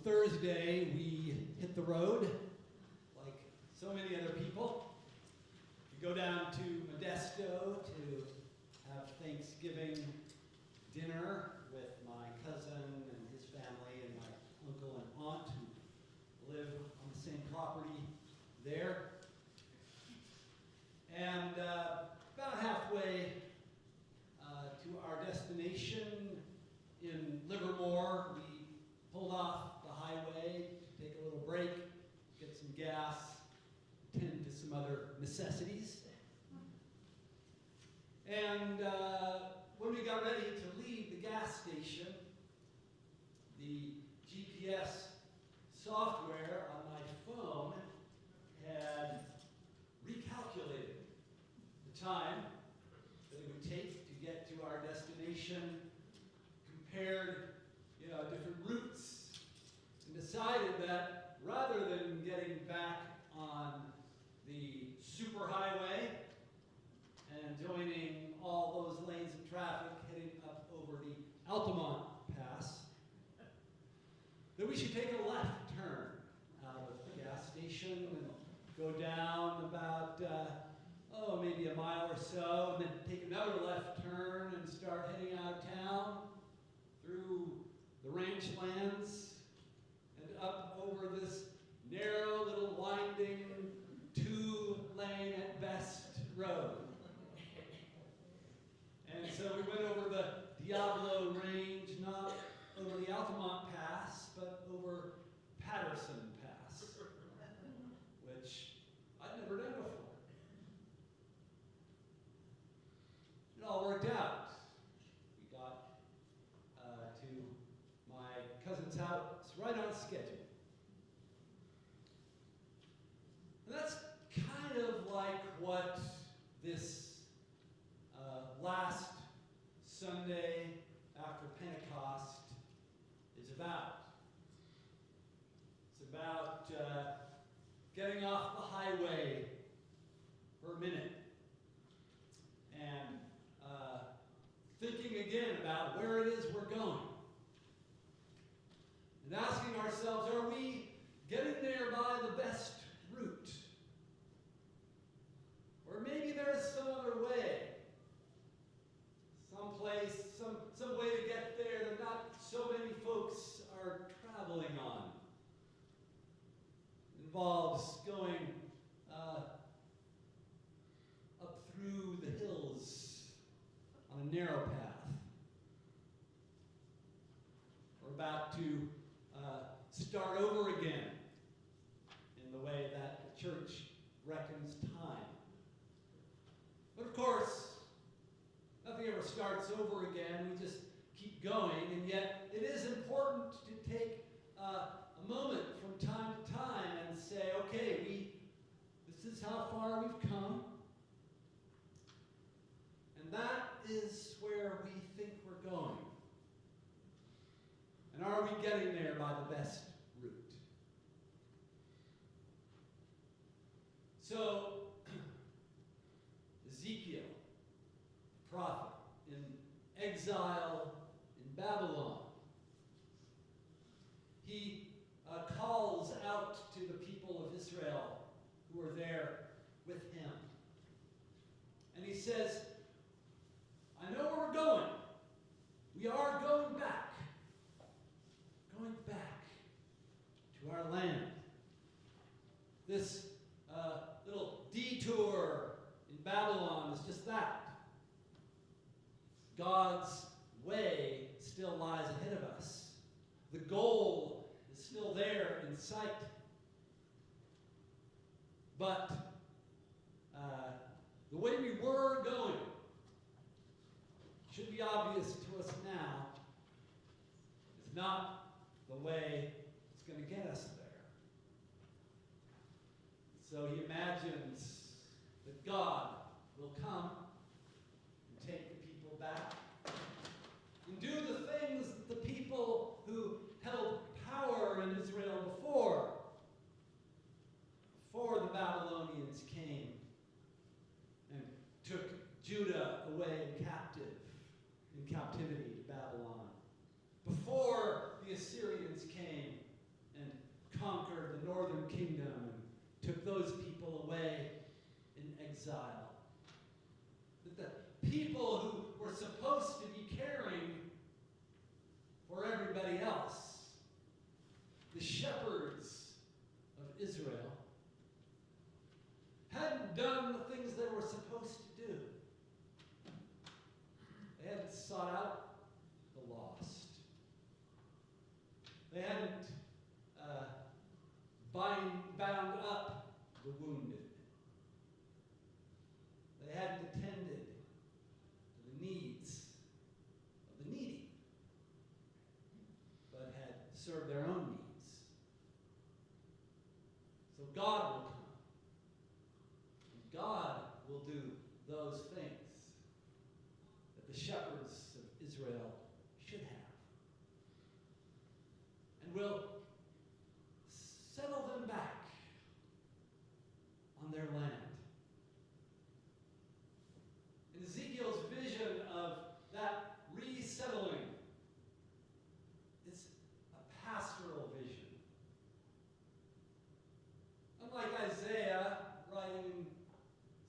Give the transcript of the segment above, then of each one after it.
Thursday, we hit the road, like so many other people. We go down to Modesto to have Thanksgiving dinner with my cousin and his family and my uncle and aunt who live on the same property there. And about halfway to our destination in Livermore, we pulled off the highway to take a little break, get some gas, attend to some other necessities. And when we got ready to leave the gas station, the GPS software on my phone had recalculated the time that it would take to get to our destination, compared different routes, and decided that rather than getting back on the superhighway and joining all those lanes of traffic heading up over the Altamont Pass, that we should take a left turn out of the gas station and go down about, maybe a mile or so, and then take another left turn and start heading out of town through the ranch lands and up over this narrow little winding 2-lane at best road. And so we went over the Diablo Range, not over the Altamont Pass, but over Patterson Pass, which I'd never done before. It all worked out. We got to my cousin's house right on schedule. And that's kind of like what this last Sunday after Pentecost is about. It's about getting off the highway for a minute and thinking again about where it is we're going. And asking ourselves, are we getting there by the best route? Or maybe there's some other way. Some place, some way to get there that not so many folks are traveling on. It involves going up through the hills on a narrow path. We're about to start over again in the way that the church reckons time. But of course, nothing ever starts over again. We just keep going, and yet it is important to take a moment from time to time and say, okay, this is how far we've come, and that is where we think we're going. And are we getting there by the best route? So, Ezekiel, prophet, in exile in Babylon, he calls out to the people of Israel who are there with him. And he says, I know where we're going. We are going back to our land. This little detour in Babylon is just that. God's way still lies ahead of us. The goal is still there in sight. But the way we were going should be obvious to us now. It's not the way it's going to get us there. So he imagines that God will come and take the people back and do the things that the people who held power in Israel before the Babylonians came and took Judah away in captivity to Babylon. Before the Assyrians came conquered the northern kingdom and took those people away in exile. That the people who were supposed to be caring for everybody else, the shepherds of Israel, hadn't done the things they were supposed to do. They hadn't sought out the lost. They hadn't bound up the wounded. They hadn't attended to the needs of the needy, but had served their own needs. So God will come. And God will do those things that the shepherds of Israel should have. And will settle them back on their land. In Ezekiel's vision of that resettling, it's a pastoral vision. Unlike Isaiah, writing in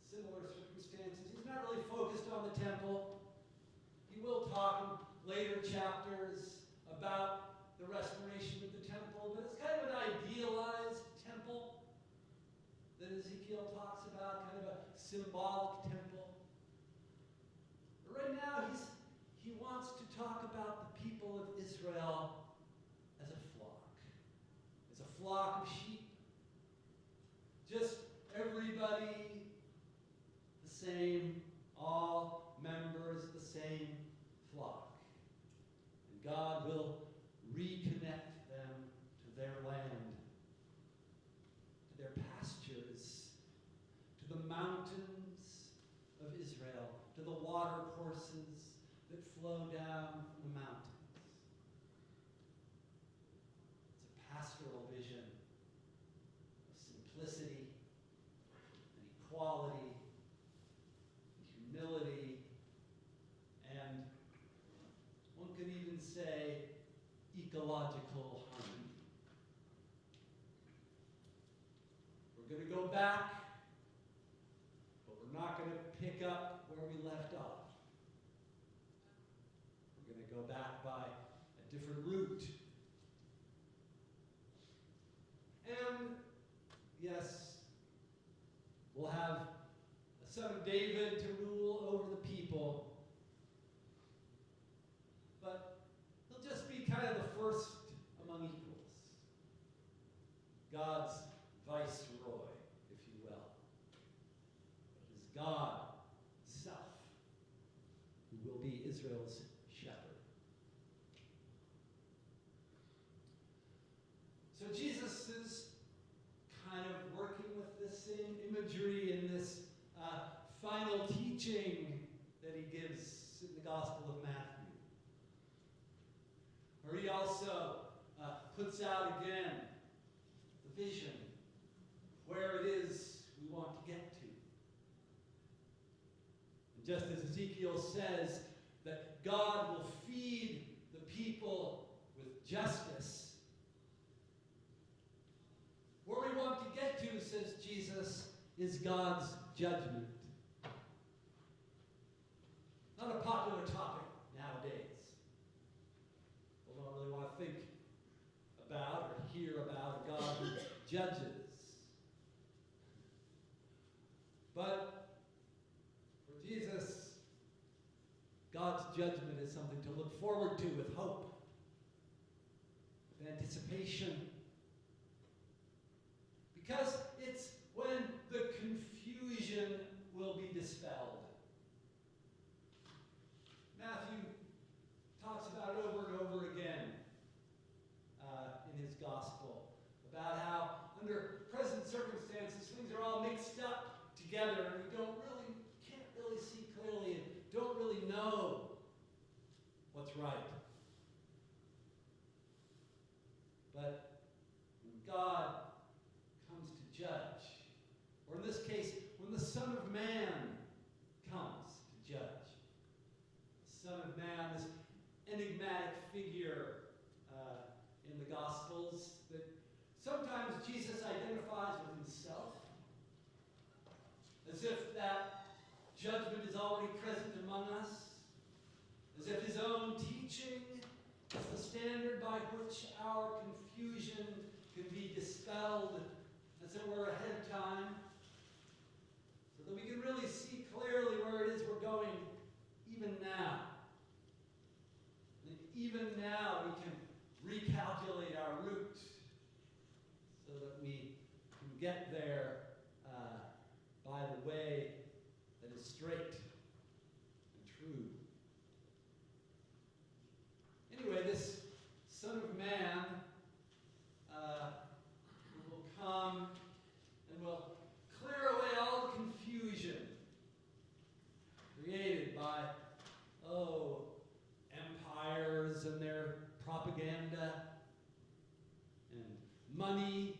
similar circumstances, he's not really focused on the temple. He will talk in later chapters about the restoration of the temple, but it's kind of an idealized temple that Ezekiel talks about, kind of a symbolic temple. But right now, he wants to talk about the people of Israel as a flock of sheep. Just everybody the same, all members of the same flock. And God will reconnect them to their land, to their pastures, to the mountains of Israel, to the water courses that flow down from the mountains. It's a pastoral vision of simplicity and equality and humility, and one could even say ecological harmony. We're going to go back, but we're not going to pick up where we left off. We're going to go back by a different route. And yes, we'll have a son of David to rule over the people, but he'll just be kind of the first among equals. God's viceroy, if you will. It is God himself who will be Israel's shepherd. So Jesus is kind of working with this same imagery in this final teaching that he gives in the Gospel of Matthew, where he also puts out again the vision, where it is we want to get to. And just as Ezekiel says that God will feed the people with justice, where we want to get to, says Jesus, is God's judgment. Not a popular topic nowadays. People don't really want to think about or hear about a God who judges. But for Jesus, God's judgment is something to look forward to with hope, with anticipation. Because it's when the confusion will be dispelled. Matthew talks about it over and over again in his gospel, about how under present circumstances things are all mixed up together and we can't really see clearly and don't really know what's right. But when God comes to judge, or in this case, when the Son of Man comes to judge, the Son of Man, this enigmatic figure in the Gospels that sometimes judgment is already present among us, as if his own teaching is the standard by which our confusion can be dispelled, as it were, ahead of time, so that we can really see clearly where it is we're going even now. And even now we can recalculate our route so that we can get there by the way that is straight and true. Anyway, this Son of Man will come and will clear away all the confusion created by, empires and their propaganda, and money,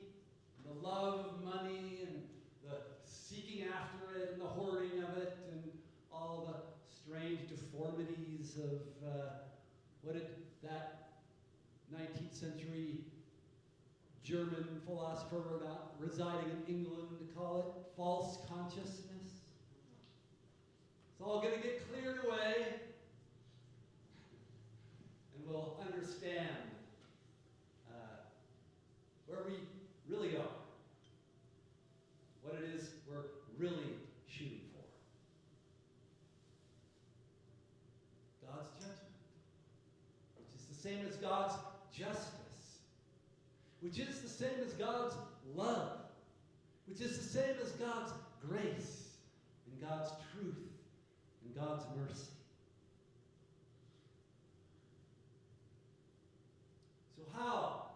and the love of money, and the seeking after it, and the hoarding of it, and all the strange deformities of what did that 19th century German philosopher residing in England call it? False consciousness. It's all going to get cleared away, and we'll understand where we really are, what it is we're really shooting for. God's judgment, which is the same as God's justice, which is the same as God's love, which is the same as God's grace and God's truth and God's mercy. So how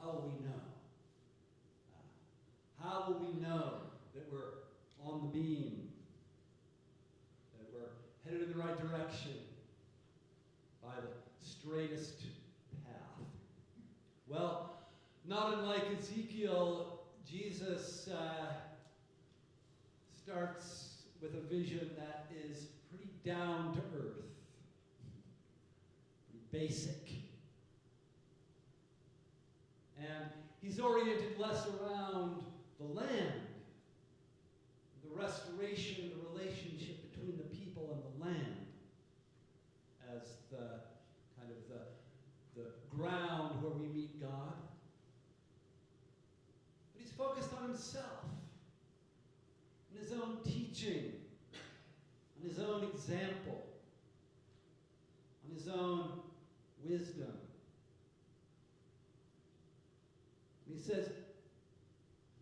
will we know? How will we know that we're on the beam, that we're headed in the right direction by the straightest path? Well, not unlike Ezekiel, Jesus starts with a vision that is pretty down to earth, pretty basic. And he's oriented less around the land, the restoration, the relationship between the people and the land, as the kind of the ground where we meet God. But he's focused on himself, on his own teaching, on his own example, on his own wisdom. And he says,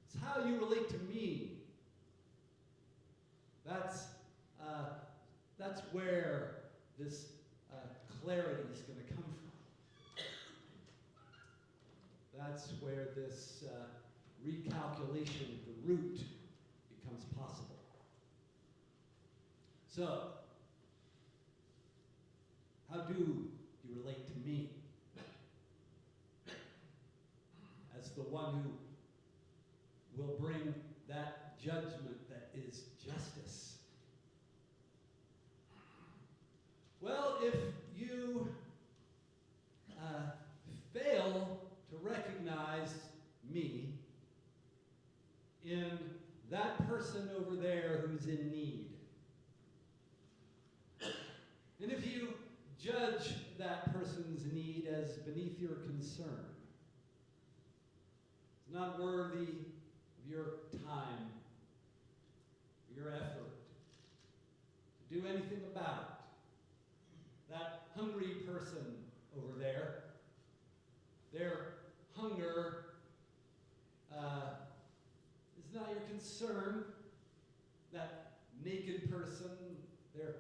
it's how you relate to me. That's where this clarity is going to come from. That's where this recalculation of the root becomes possible. So, how do you relate to me? As the one who will bring that judgment that is justice. Well, if you fail to recognize me in that person over there who's in need, and if you judge that person's need as beneath your concern, it's not worthy of your time, your effort to do anything about it. That hungry person over there, their hunger is not your concern. That naked person, their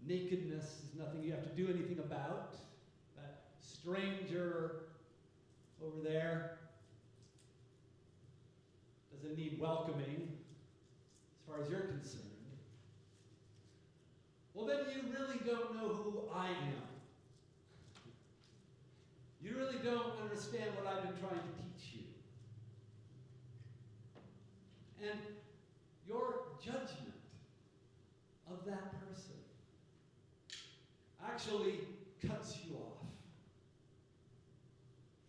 nakedness is nothing you have to do anything about. That stranger over there doesn't need welcoming as far as you're concerned. Well, then you really don't know who I am. You really don't understand what I've been trying to teach you. And your judgment of that person actually cuts you off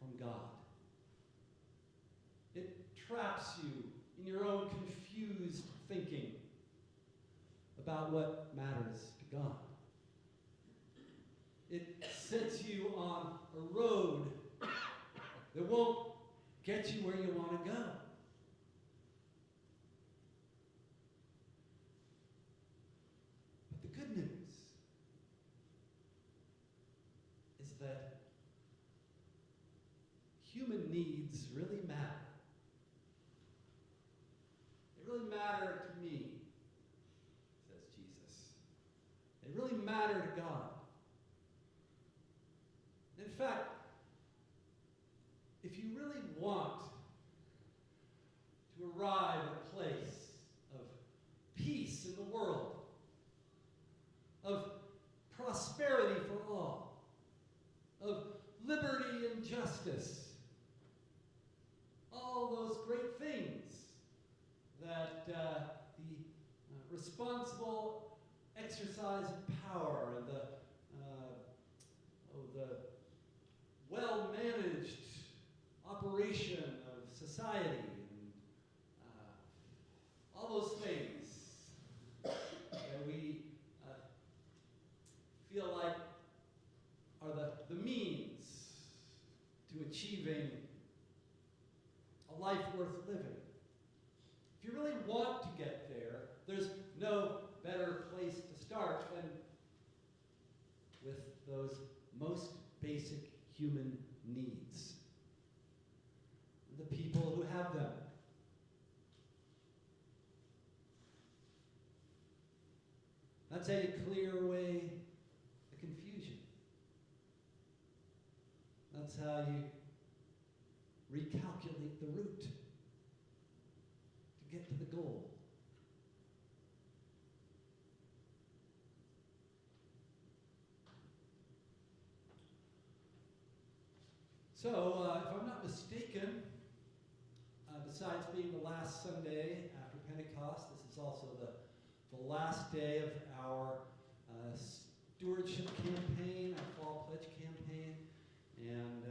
from God. It traps you in your own confused thinking about what matters to God. It sets you on a road that won't get you where you want to go. But the good news is that human needs really matter. They really matter to me, says Jesus. They really matter to God. In fact, if you really want to arrive at a place of peace in the world, of prosperity for all, of liberty and justice, all those great things that the responsible exercise of power and the well-managed operation of society and all those things that we feel like are the means to achieving a life worth living. If you really want to get there, there's no better place to start than with those most basic human needs. The people who have them. That's how you clear away the confusion. That's how you recalculate the route to get to the goal. So, if I'm not mistaken, besides being the last Sunday after Pentecost, this is also the last day of our stewardship campaign, our fall pledge campaign. And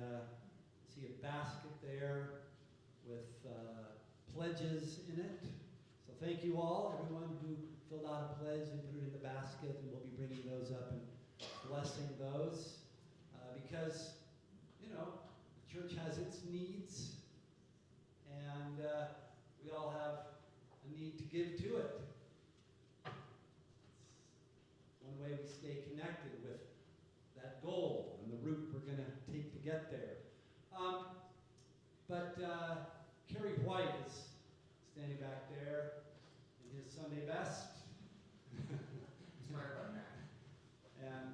see a basket there with pledges in it. So thank you all, everyone who filled out a pledge and put it in the basket, and we'll be bringing those up and blessing those. Because, you know, the church has its needs, and we all have a need to give to it. It's one way we stay connected with that goal and the route we're going to take to get there. But Kerry White is standing back there in his Sunday best. Sorry about that. And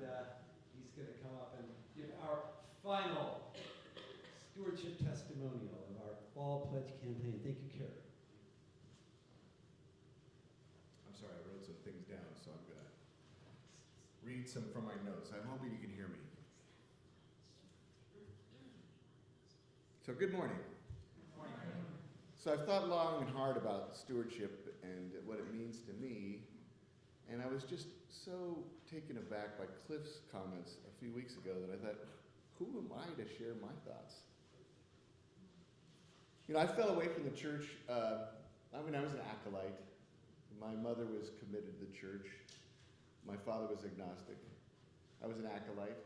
he's going to come up and give our final stewardship testimonial of our fall pledge campaign. Thank you, Kerry. I'm sorry, I wrote some things down, so I'm going to read some from my notes. I'm hoping you can hear me. So good morning. Good morning. So I've thought long and hard about stewardship and what it means to me, and I was just so taken aback by Cliff's comments a few weeks ago that I thought, who am I to share my thoughts? You know, I fell away from the church. I was an acolyte. My mother was committed to the church. My father was agnostic. I was an acolyte.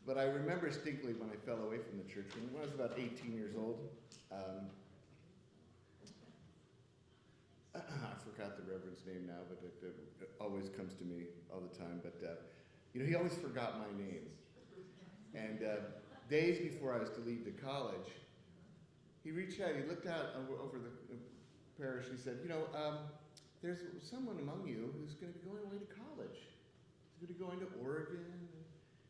But I remember distinctly when I fell away from the church, when I was about 18 years old. I forgot the Reverend's name now, but it always comes to me all the time. But, you know, he always forgot my name. And days before I was to leave to college, he reached out, he looked out over the parish, and he said, you know, there's someone among you who's going to be going away to college. He's going to be going to Oregon.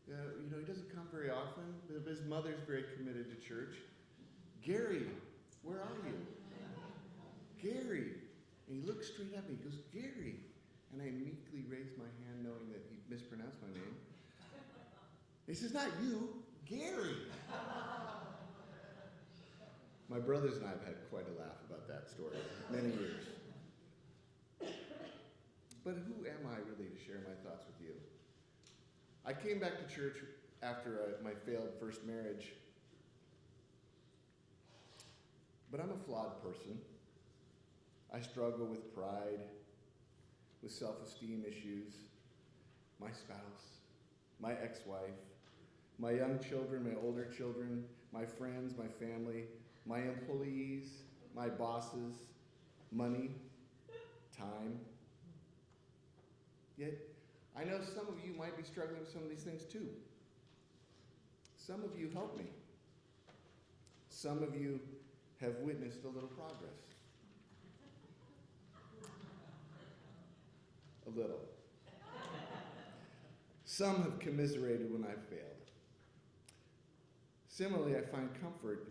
You know, he doesn't come very often. His mother's very committed to church. Gary, where are you? Gary. And he looked straight at me. He goes, Gary. And I meekly raised my hand knowing that he mispronounced my name. He says, not you, Gary. My brothers and I have had quite a laugh about that story, many years. But who am I really to share my thoughts with you? I came back to church after my failed first marriage. But I'm a flawed person. I struggle with pride. with self-esteem issues, my spouse, my ex-wife, my young children, my older children, my friends, my family, my employees, my bosses, money, time. Yet, I know some of you might be struggling with some of these things too. Some of you help me. Some of you have witnessed a little progress. A little. Some have commiserated when I've failed. Similarly, I find comfort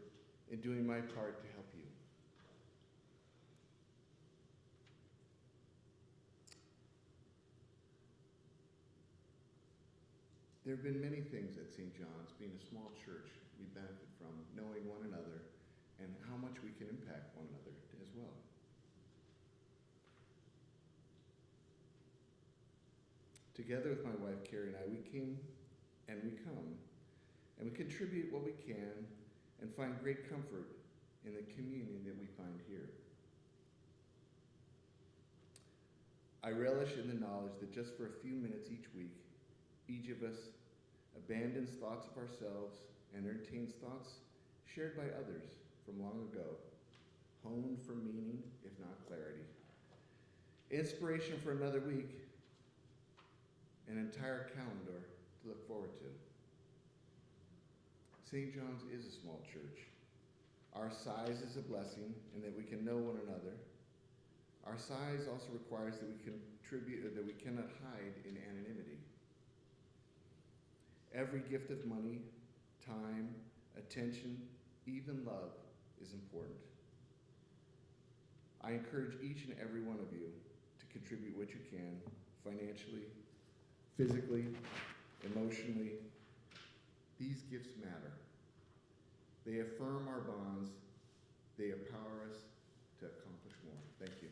in doing my part to help you. There have been many things at St. John's, being a small church, we benefit from knowing one another and how much we can impact one another as well. Together with my wife, Carrie, and I, we came and we come, and we contribute what we can and find great comfort in the communion that we find here. I relish in the knowledge that just for a few minutes each week, each of us abandons thoughts of ourselves and entertains thoughts shared by others from long ago, honed for meaning, if not clarity. Inspiration for another week, an entire calendar to look forward to. St. John's is a small church. Our size is a blessing in that we can know one another. Our size also requires that we contribute, or that we cannot hide in anonymity. Every gift of money, time, attention, even love is important. I encourage each and every one of you to contribute what you can, financially, physically, emotionally. These gifts matter. They affirm our bonds. They empower us to accomplish more. Thank you.